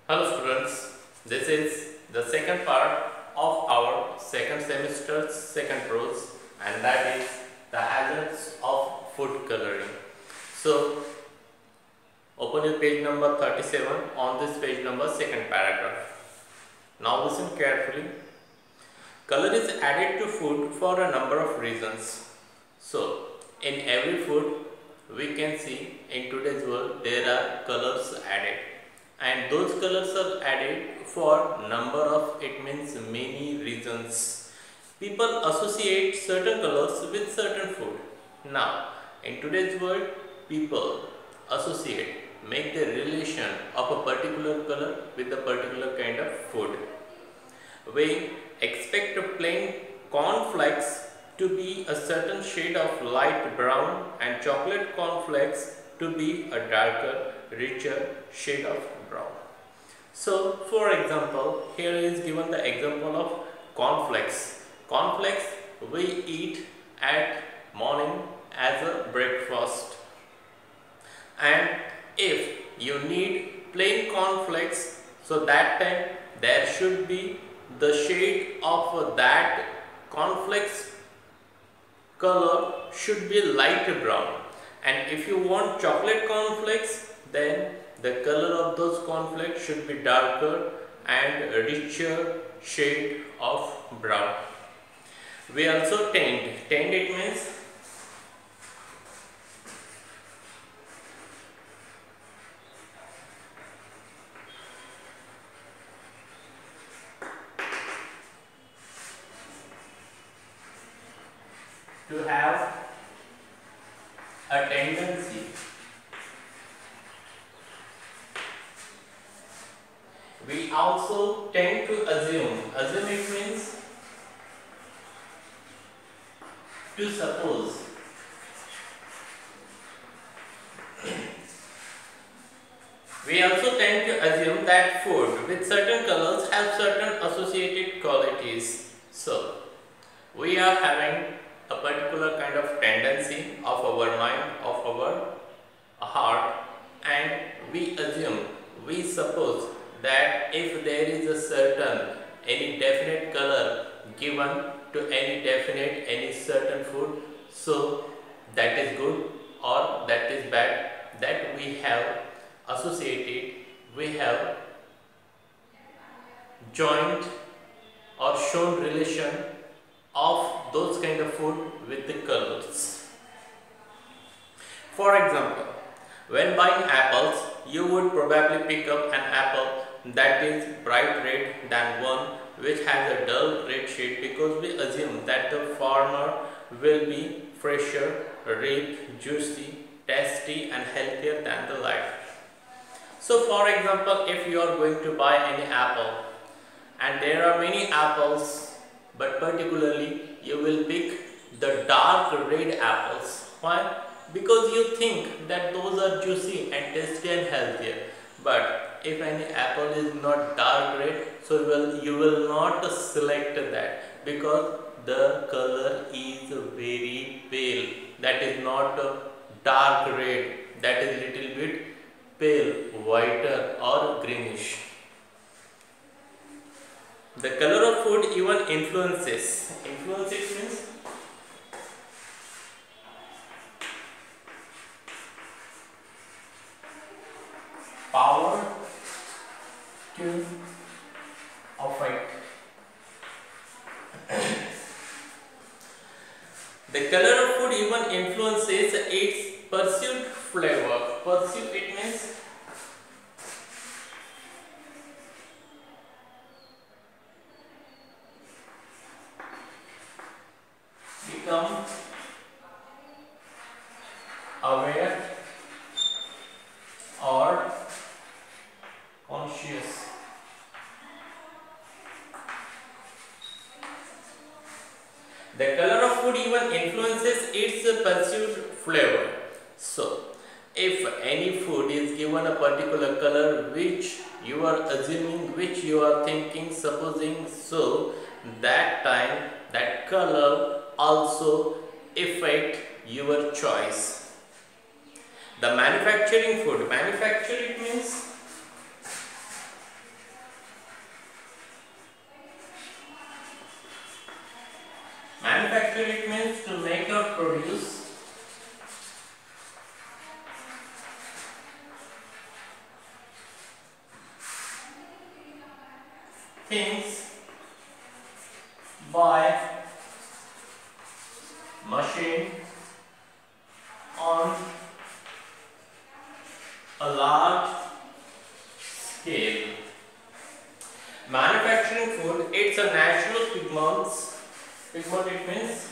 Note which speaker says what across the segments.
Speaker 1: Hello students, this is the second part of our second semester's second prose, and that is the hazards of food coloring. So open your page number 37. On this page number, second paragraph. Now listen carefully. Color is added to food for a number of reasons. So in every food we can see in today's world there are colors added, and those colors are added for number of, it means many reasons. People associate certain colors with certain food. Now in today's world, people associate, make the relation of a particular color with a particular kind of food. We expect a plain cornflakes to be a certain shade of light brown and chocolate cornflakes to be a darker, richer shade of brown. So for example, here is given the example of cornflakes. Cornflakes we eat at morning as a breakfast, and if you need plain cornflakes, so that time there should be the shade of that cornflakes color should be light brown, and if you want chocolate cornflakes, then the color of those cornflakes should be darker and richer shade of brown. We also tint. Tint, it means to have a tendency we also tend to assume. Assume, it means to suppose. We also tend to assume that food with certain colors have certain associated qualities. So we are having a particular kind of tendency of our mind, of our heart, and we assume, we suppose that if there is a certain, any definite color given to any certain food, so that is good or that is bad, that we have associated, we have joined or shown relation of those kind of food with the colors. For example, when buying apples, you would probably pick up an apple that is bright red than one which has a dull red shade, because we assume that the farmer will be fresher, ripe, juicy, tasty and healthier than the light. So for example, if you are going to buy any apple and there are many apples, but particularly you will pick the dark red apples. Why? Because you think that those are juicy and tasty and healthier. But if any apple is not dark red, so you will not select that, because the color is very pale. That is not dark red, that is little bit pale, whiter or greenish. The color of food even influences. Influences means power to affect. The color of food even influences its perceived flavor. Perceived, it means become aware or conscious. The color of food even influences its perceived flavor. So if any food is given a particular color which you are assuming, which you are thinking, supposing, so that time that color also affect your choice. The manufacturing food, manufacture, it means things by machine on a large scale. Manufacturing food, it's a natural pigments. Pigment, it means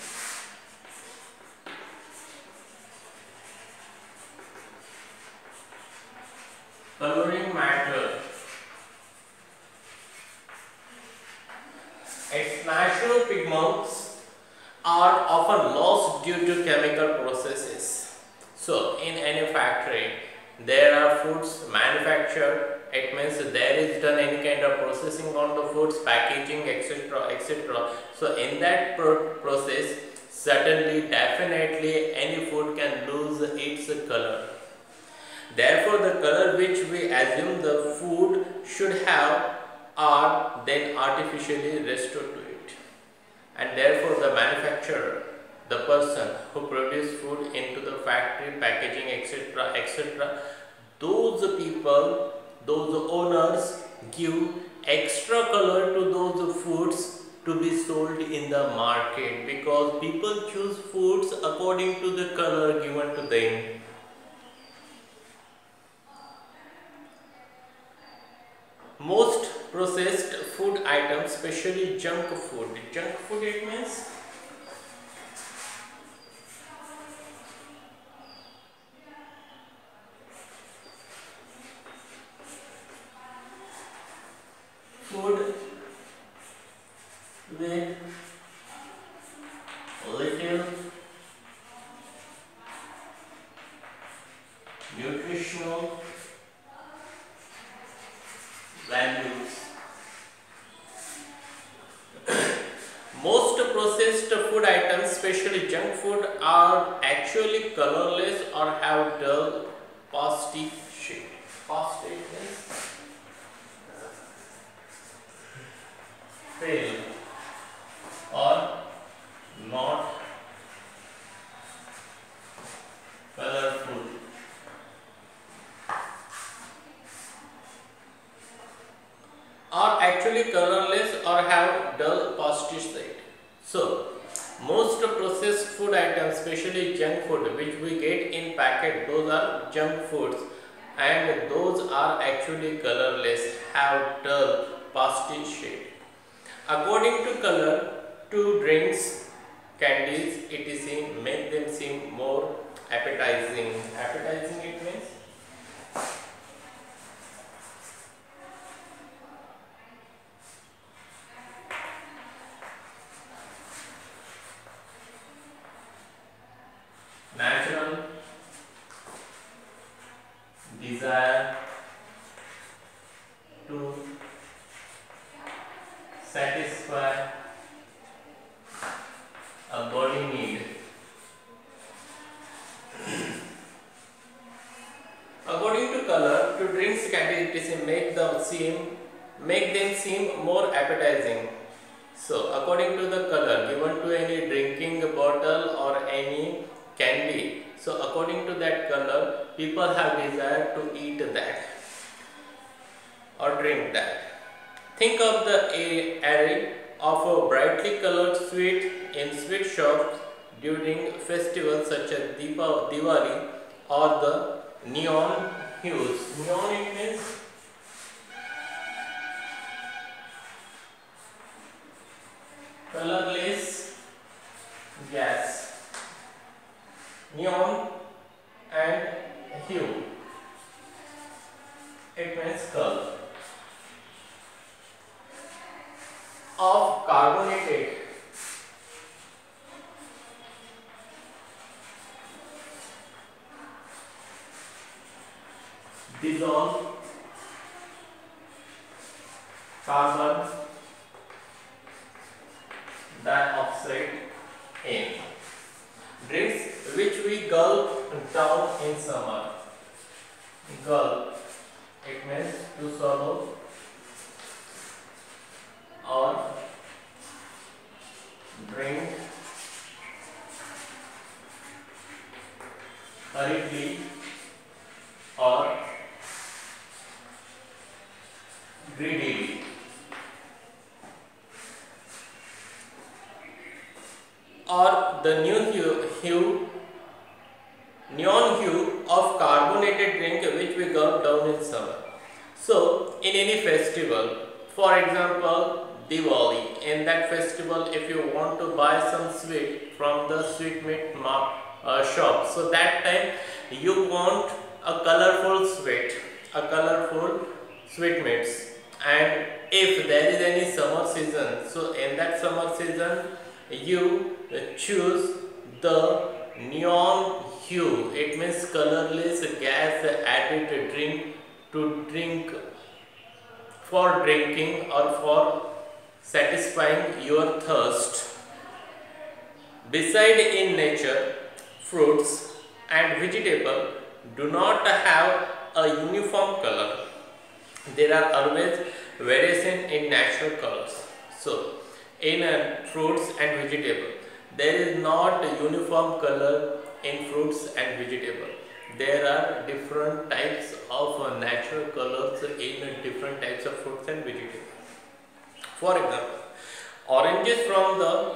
Speaker 1: coloring matter. Its natural pigments are often lost due to chemical processes. So, in any factory, there are foods manufactured. It means there is done any kind of processing on the foods, packaging, etc., etc. So, in that process, certainly, definitely, any food can lose its color. Therefore, the color which we assume the food should have are then artificially restored to it, and therefore the manufacturer, the person who produce food into the factory, packaging, etc., etc., those people, those owners give extra color to those foods to be sold in the market, because people choose foods according to the color given to them. Most processed food items, especially junk food. Junk food, it means food with little nutritional values. Most processed food items, especially junk food, are actually colorless or have dull pasty shade. Pasty means pale or not colorful. Are actually colorless or have dull pasty shade. So, most processed food items, especially junk food, which we get in packet, those are junk foods, and those are actually colorless, have dull pasty shade. According to color, to drinks, candies, etc., make them seem more appetizing. Appetizing, it means natural, desire to satisfy a body need. According to color, to drinks, candy, etc., make them seem more appetizing. So, according to the color given to any drinking bottle or any candy, so according to that color, people have desire to eat that or drink that. Think of the array of a brightly colored sweet in sweet shops during festivals such as Diwali, or the neon hues. Neon, it means colorless gas. Neon and hue, it means color of carbonated dissolved carbon dioxide in drinks which we gulp down in summer. Gulp, it means to swallow or drink hurriedly or greedily. the neon hue of carbonated drink which we gulp down in summer. So in any festival, for example Diwali, in that festival if you want to buy some sweet from the sweetmeat shop, so that time you want a colorful sweetmeats, and if there is any summer season, so in that summer season you choose the neon hue, it means colorless gas added drink to drink for drinking or for satisfying your thirst. Beside in nature, fruits and vegetables do not have a uniform color. There are always variation in natural colors. So, in fruits and vegetables, there is not a uniform color in fruits and vegetables. There are different types of natural colors in different types of fruits and vegetables. For example, oranges from the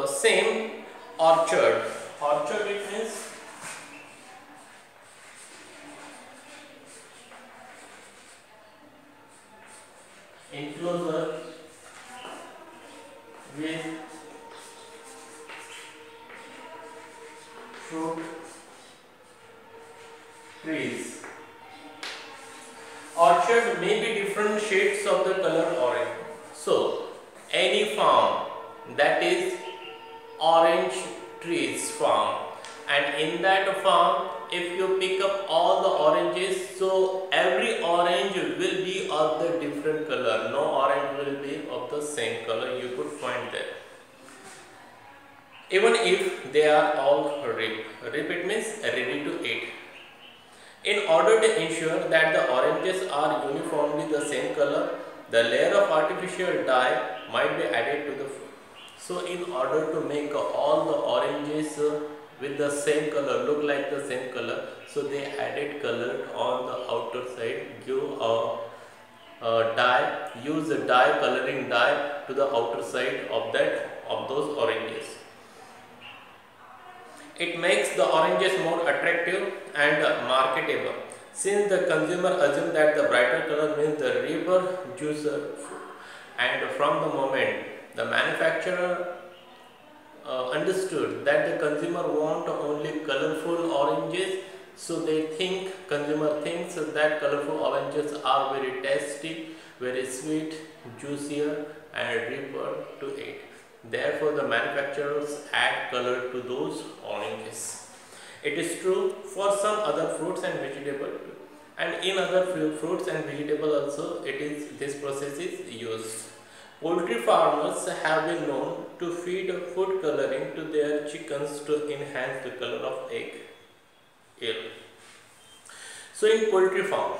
Speaker 1: same orchard. Orchard, it means enclosure with fruit trees. Orchard may be different shades of the color orange. So, any farm that is orange trees farm, and in that farm if you pick up all the oranges, so every orange will be of the different color, no orange will be of the same color you could find there. Even if they are all ripe, it means ready to eat. In order to ensure that the oranges are uniformly the same color, the layer of artificial dye might be added to the fruit. So in order to make all the oranges with the same color, look like the same color, so they added color on the outer side, give a dye, use a dye, coloring dye to the outer side of those oranges. It makes the oranges more attractive and marketable, since the consumer assumes that the brighter color means the riper, juicier fruit. And from the moment the manufacturer understood that the consumer want only colorful oranges, so consumer thinks that colorful oranges are very tasty, very sweet, juicier and riper to eat. Therefore, the manufacturers add color to those oranges. It is true for some other fruits and vegetables, and in other fruits and vegetables also this process is used. Poultry farmers have been known to feed food coloring to their chickens to enhance the color of egg yolk. So in poultry farm,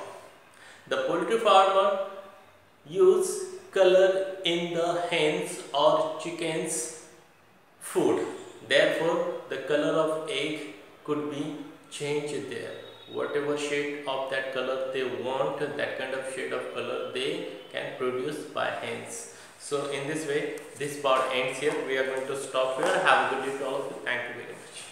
Speaker 1: the poultry farmer use color in the hens or chickens food. Therefore, the color of egg could be changed there. Whatever shade of that color they want, that kind of shade of color they can produce by hens. So in this way, this part ends here. We are going to stop here. Have a good day to all of you. Thank you very much.